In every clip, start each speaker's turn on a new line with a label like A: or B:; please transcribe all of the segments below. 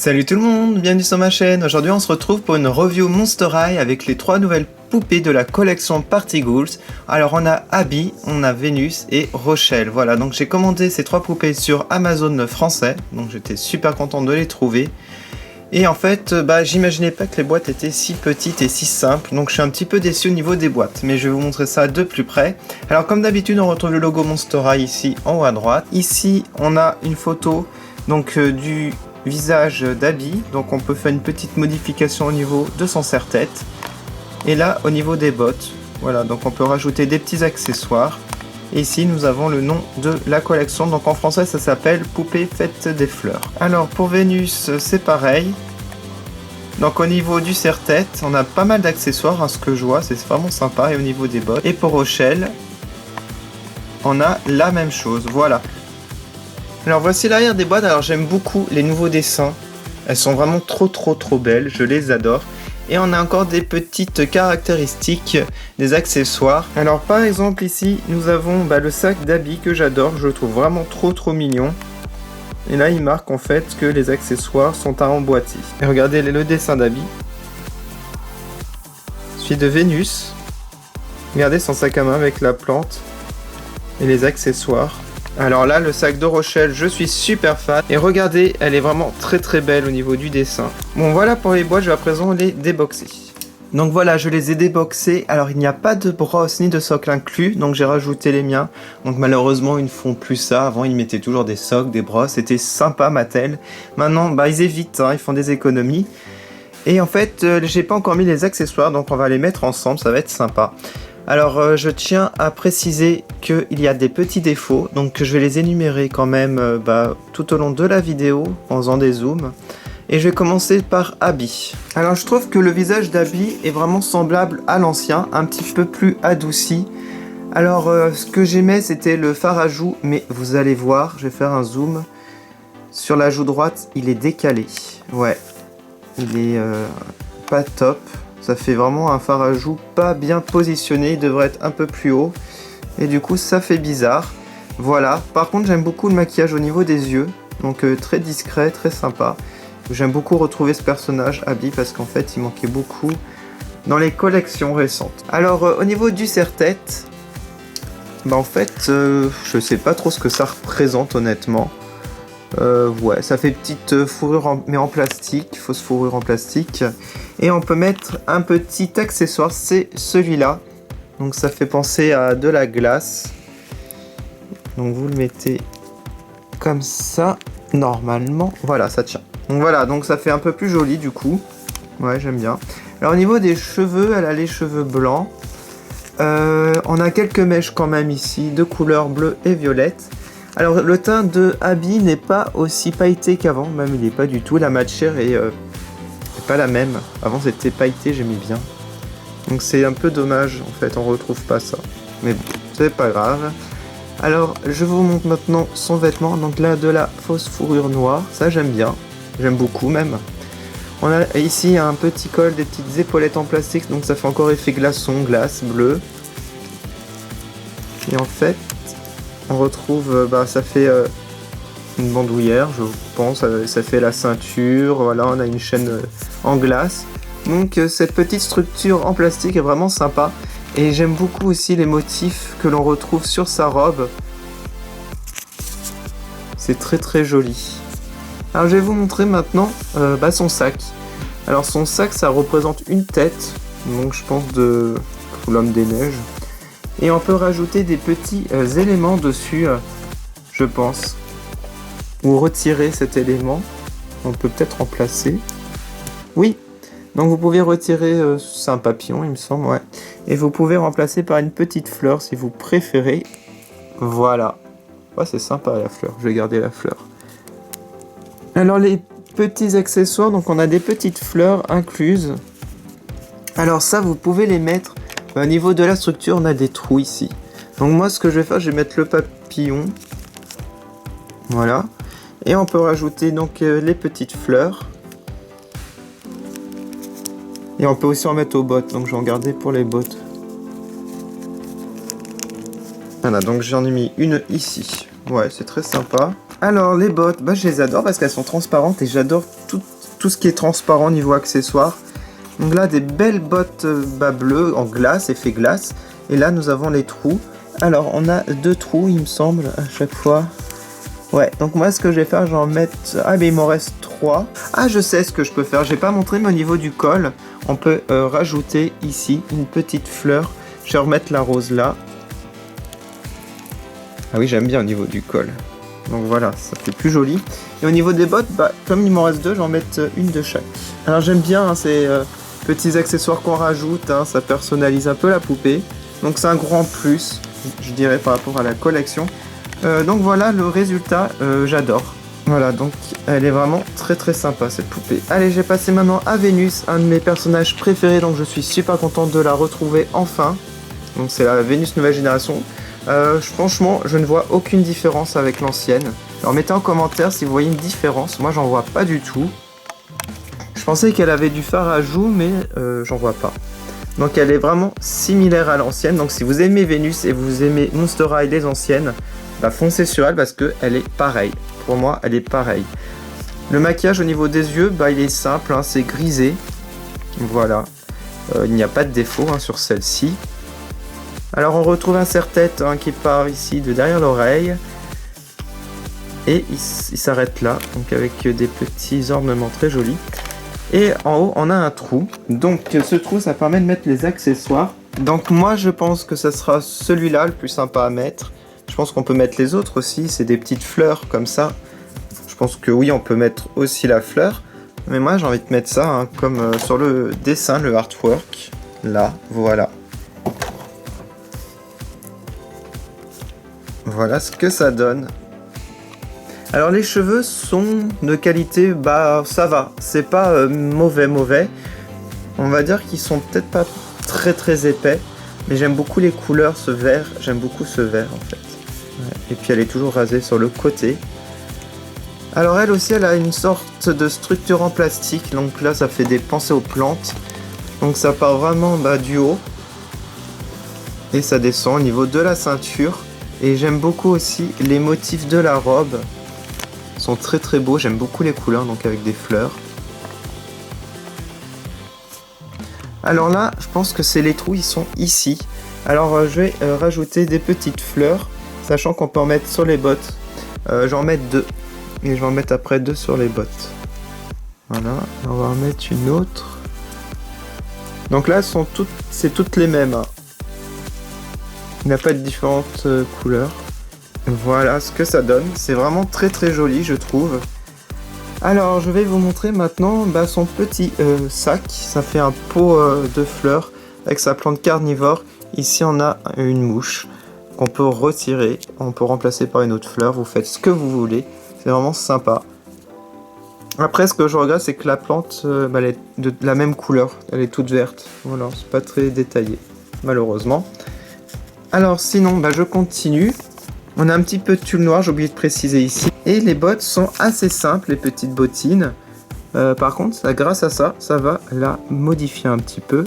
A: Salut tout le monde, bienvenue sur ma chaîne. Aujourd'hui on se retrouve pour une review Monster High avec les 3 nouvelles poupées de la collection Party Ghouls. Alors on a Abby, on a Vénus et Rochelle. Voilà, donc j'ai commandé ces 3 poupées sur Amazon français, donc j'étais super content de les trouver. Et en fait, j'imaginais pas que les boîtes étaient si petites et si simples, donc je suis un petit peu déçu au niveau des boîtes, mais je vais vous montrer ça de plus près. Alors comme d'habitude, on retrouve le logo Monster High ici en haut à droite. Ici, on a une photo donc du visage d'Abby, donc on peut faire une petite modification au niveau de son serre-tête. Et là, au niveau des bottes, voilà, donc on peut rajouter des petits accessoires. Et ici, nous avons le nom de la collection, donc en français, ça s'appelle Poupée Fête des Fleurs. Alors, pour Vénus, c'est pareil. Donc au niveau du serre-tête, on a pas mal d'accessoires, hein, ce que je vois, c'est vraiment sympa. Et au niveau des bottes. Et pour Rochelle, on a la même chose, voilà. Alors voici l'arrière des boîtes. Alors j'aime beaucoup les nouveaux dessins. Elles sont vraiment trop belles, je les adore. Et on a encore des petites caractéristiques des accessoires. Alors par exemple ici, nous avons le sac d'Abby que j'adore. Je le trouve vraiment trop mignon. Et là, il marque en fait que les accessoires sont à emboîter. Et regardez le dessin d'Abby. Celui de Vénus. Regardez son sac à main avec la plante et les accessoires. Alors là, le sac de Rochelle, je suis super fan. Et regardez, elle est vraiment très belle au niveau du dessin. Bon, voilà pour les boîtes, je vais à présent les déboxer. Donc voilà, je les ai déboxés. Alors il n'y a pas de brosse ni de socle inclus, donc j'ai rajouté les miens. Donc malheureusement, ils ne font plus ça. Avant, ils mettaient toujours des socles, des brosses. C'était sympa, Mattel. Maintenant, ils évitent, hein, ils font des économies. Et en fait, j'ai pas encore mis les accessoires, donc on va les mettre ensemble, ça va être sympa. Alors je tiens à préciser qu'il y a des petits défauts, donc je vais les énumérer quand même tout au long de la vidéo en faisant des zooms. Et je vais commencer par Abby. Alors je trouve que le visage d'Abby est vraiment semblable à l'ancien, un petit peu plus adouci. Alors ce que j'aimais c'était le fard à joues, mais vous allez voir, je vais faire un zoom. Sur la joue droite, il est décalé. Ouais, il est pas top. Ça fait vraiment un fard à joues pas bien positionné, il devrait être un peu plus haut. Et du coup ça fait bizarre. Voilà, par contre j'aime beaucoup le maquillage au niveau des yeux. Donc très discret, très sympa. J'aime beaucoup retrouver ce personnage Abby parce qu'en fait il manquait beaucoup dans les collections récentes. Alors au niveau du serre-tête, en fait je sais pas trop ce que ça représente honnêtement. Ouais, ça fait petite fourrure mais en plastique, fausse fourrure en plastique. Et on peut mettre un petit accessoire, c'est celui-là. Donc ça fait penser à de la glace. Donc vous le mettez comme ça, normalement. Voilà, ça tient. Donc voilà, donc ça fait un peu plus joli du coup. Ouais, j'aime bien. Alors au niveau des cheveux, elle a les cheveux blancs. On a quelques mèches quand même ici, de couleur bleue et violette. Alors le teint de Abby n'est pas aussi pailleté qu'avant, même il n'est pas du tout. La matière est pas la même. Avant c'était pailleté, j'aimais bien. Donc c'est un peu dommage en fait, on retrouve pas ça. Mais bon, c'est pas grave. Alors je vous montre maintenant son vêtement. Donc là de la fausse fourrure noire, ça j'aime bien. J'aime beaucoup même. On a ici un petit col, des petites épaulettes en plastique, donc ça fait encore effet glaçon, glace, bleu. Et en fait, on retrouve, ça fait une bandoulière, je pense, ça fait la ceinture, voilà, on a une chaîne en glace. Donc cette petite structure en plastique est vraiment sympa. Et j'aime beaucoup aussi les motifs que l'on retrouve sur sa robe. C'est très joli. Alors je vais vous montrer maintenant son sac. Alors son sac, ça représente une tête, donc je pense de l'homme des neiges. Et on peut rajouter des petits éléments dessus, je pense. Ou retirer cet élément. On peut peut-être remplacer. Oui, donc vous pouvez retirer, c'est un papillon il me semble, ouais. Et vous pouvez remplacer par une petite fleur si vous préférez. Voilà. Ouais, c'est sympa la fleur, je vais garder la fleur. Alors les petits accessoires, donc on a des petites fleurs incluses. Alors ça, vous pouvez les mettre au niveau de la structure, on a des trous ici. Donc moi ce que je vais faire, je vais mettre le papillon. Voilà. Et on peut rajouter donc les petites fleurs. Et on peut aussi en mettre aux bottes, donc je vais en garder pour les bottes. Voilà, donc j'en ai mis une ici. Ouais, c'est très sympa. Alors les bottes, je les adore parce qu'elles sont transparentes et j'adore toutes tout ce qui est transparent niveau accessoires. Donc là, des belles bottes bleues en glace, effet glace. Et là, nous avons les trous. Alors, on a 2 trous, il me semble, à chaque fois. Ouais, donc moi, ce que je vais faire, je vais en mettre... Ah, mais il m'en reste 3. Ah, je sais ce que je peux faire. J'ai pas montré, mais au niveau du col, on peut rajouter ici une petite fleur. Je vais remettre la rose là. Ah oui, j'aime bien au niveau du col. Donc voilà, ça fait plus joli. Et au niveau des bottes, bah, comme il m'en reste 2, je vais en mettre une de chaque. Alors j'aime bien hein, ces petits accessoires qu'on rajoute, hein, ça personnalise un peu la poupée. Donc c'est un grand plus, je dirais, par rapport à la collection. Donc voilà le résultat, j'adore. Voilà, donc elle est vraiment très très sympa cette poupée. Allez, j'ai passé maintenant à Vénus, un de mes personnages préférés, donc je suis super content de la retrouver enfin. Donc c'est la Vénus nouvelle génération. Franchement, je ne vois aucune différence avec l'ancienne. Alors mettez en commentaire si vous voyez une différence. Moi, j'en vois pas du tout. Je pensais qu'elle avait du fard à joues, mais j'en vois pas. Donc elle est vraiment similaire à l'ancienne. Donc si vous aimez Vénus et vous aimez Monster High les anciennes, bah foncez sur elle parce qu'elle est pareille. Pour moi, elle est pareille. Le maquillage au niveau des yeux, bah il est simple, hein, c'est grisé. Voilà. Il n'y a pas de défaut hein, sur celle-ci. Alors on retrouve un serre-tête hein, qui part ici de derrière l'oreille. Et il s'arrête là, donc avec des petits ornements très jolis. Et en haut, on a un trou. Donc ce trou, ça permet de mettre les accessoires. Donc moi, je pense que ça sera celui-là le plus sympa à mettre. Je pense qu'on peut mettre les autres aussi, c'est des petites fleurs comme ça. Je pense que oui, on peut mettre aussi la fleur. Mais moi, j'ai envie de mettre ça hein, comme sur le dessin, le artwork. Là, voilà. Voilà ce que ça donne. Alors les cheveux sont de qualité, bah ça va, c'est pas mauvais. On va dire qu'ils sont peut-être pas très épais, mais j'aime beaucoup les couleurs, ce vert, j'aime beaucoup ce vert en fait. Ouais. Et puis elle est toujours rasée sur le côté. Alors elle aussi, elle a une sorte de structure en plastique, donc là ça fait des pensées aux plantes. Donc ça part vraiment du haut, et ça descend au niveau de la ceinture. Et j'aime beaucoup aussi les motifs de la robe. Ils sont très beaux, j'aime beaucoup les couleurs, donc avec des fleurs. Alors là, je pense que c'est les trous, ils sont ici. Alors je vais rajouter des petites fleurs, sachant qu'on peut en mettre sur les bottes. J'en mets 2, et je vais en mettre après 2 sur les bottes. Voilà, on va en mettre une autre. Donc là, c'est toutes les mêmes. Hein. Il n'y a pas de différentes couleurs. Voilà ce que ça donne. C'est vraiment très joli, je trouve. Alors, je vais vous montrer maintenant son petit sac. Ça fait un pot de fleurs avec sa plante carnivore. Ici, on a une mouche qu'on peut retirer. On peut remplacer par une autre fleur. Vous faites ce que vous voulez. C'est vraiment sympa. Après, ce que je regrette, c'est que la plante, elle est de la même couleur. Elle est toute verte. Voilà, c'est pas très détaillé, malheureusement. Alors sinon, je continue. On a un petit peu de tulle noir, j'ai oublié de préciser ici. Et les bottes sont assez simples, les petites bottines. Par contre, grâce à ça, ça va la modifier un petit peu.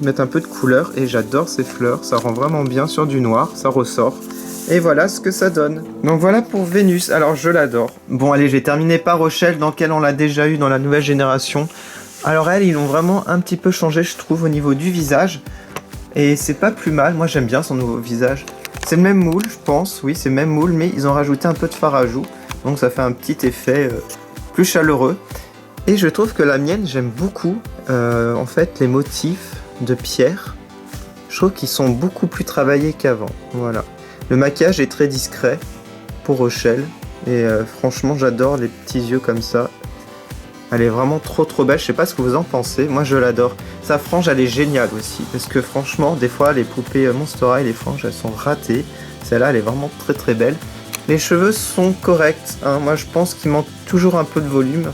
A: Mettre un peu de couleur, et j'adore ces fleurs. Ça rend vraiment bien sur du noir, ça ressort. Et voilà ce que ça donne. Donc voilà pour Vénus, alors je l'adore. Bon allez, j'ai terminé par Rochelle, dans laquelle on l'a déjà eu dans la nouvelle génération. Alors elle, ils l'ont vraiment un petit peu changé, je trouve, au niveau du visage. Et c'est pas plus mal, moi j'aime bien son nouveau visage. C'est le même moule, je pense, oui c'est le même moule, mais ils ont rajouté un peu de fard à joues. Donc ça fait un petit effet plus chaleureux. Et je trouve que la mienne, j'aime beaucoup en fait les motifs de pierre. Je trouve qu'ils sont beaucoup plus travaillés qu'avant, voilà. Le maquillage est très discret pour Rochelle. Et franchement j'adore les petits yeux comme ça. Elle est vraiment trop belle, je sais pas ce que vous en pensez, moi je l'adore. Sa frange elle est géniale aussi, parce que franchement des fois les poupées Monster High, les franges elles sont ratées. Celle-là elle est vraiment très belle. Les cheveux sont corrects, hein. Moi je pense qu'il manque toujours un peu de volume.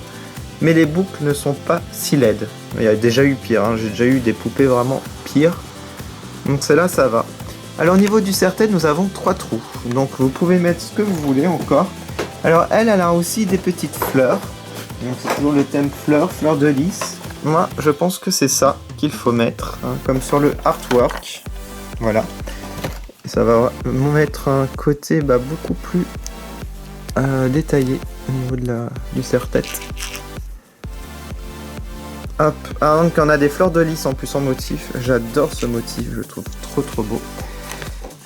A: Mais les boucles ne sont pas si laides. Il y a déjà eu pire, hein. J'ai déjà eu des poupées vraiment pires. Donc celle-là ça va. Alors au niveau du serre-tête nous avons 3 trous. Donc vous pouvez mettre ce que vous voulez encore. Alors elle a aussi des petites fleurs. Donc c'est toujours le thème fleurs de lys. Moi je pense que c'est ça qu'il faut mettre, hein, comme sur le artwork. Voilà. Et ça va mettre un côté beaucoup plus détaillé au niveau du serre-tête. Hop. Ah, donc on a des fleurs de lys en plus en motif. J'adore ce motif, je le trouve trop beau.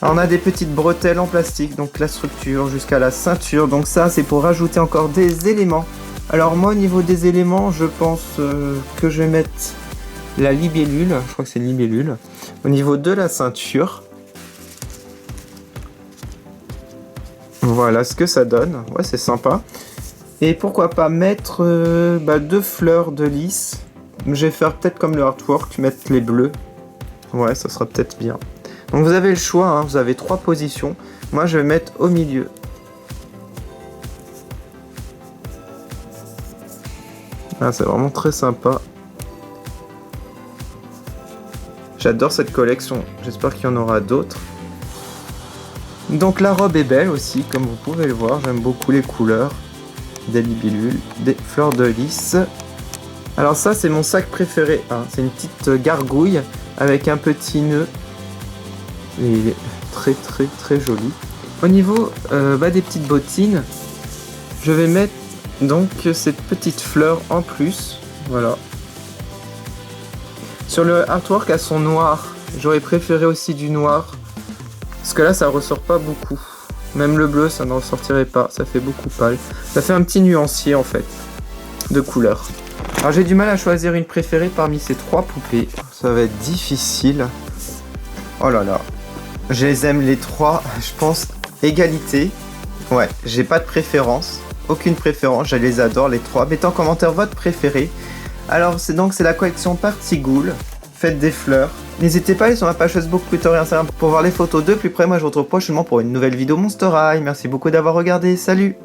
A: Alors, on a des petites bretelles en plastique, donc la structure jusqu'à la ceinture. Donc ça, c'est pour rajouter encore des éléments. Alors moi, au niveau des éléments, je pense que je vais mettre la libellule. Je crois que c'est une libellule. Au niveau de la ceinture. Voilà ce que ça donne. Ouais, c'est sympa. Et pourquoi pas mettre 2 fleurs de lys. Je vais faire peut-être comme le artwork, mettre les bleus. Ouais, ça sera peut-être bien. Donc vous avez le choix, hein, vous avez 3 positions. Moi je vais mettre au milieu. Ah, c'est vraiment très sympa. J'adore cette collection, j'espère qu'il y en aura d'autres. Donc la robe est belle aussi, comme vous pouvez le voir, j'aime beaucoup les couleurs. Des libellules, des fleurs de lys. Alors ça c'est mon sac préféré, hein. C'est une petite gargouille avec un petit nœud. Et il est très joli. Au niveau des petites bottines, je vais mettre donc cette petite fleur en plus. Voilà. Sur le artwork à son noir, j'aurais préféré aussi du noir. Parce que là ça ressort pas beaucoup. Même le bleu ça ne ressortirait pas, ça fait beaucoup pâle. Ça fait un petit nuancier en fait de couleurs. Alors j'ai du mal à choisir une préférée parmi ces 3 poupées. Ça va être difficile. Oh là là. Je les aime les 3, je pense égalité. Ouais, j'ai pas de préférence, aucune préférence, je les adore les 3. Mettez en commentaire votre préféré. Alors c'est la collection Party Ghoul, faites des fleurs. N'hésitez pas à aller sur ma page Facebook, Twitter et Instagram pour voir les photos de plus près. Moi je vous retrouve prochainement pour une nouvelle vidéo Monster High. Merci beaucoup d'avoir regardé, salut!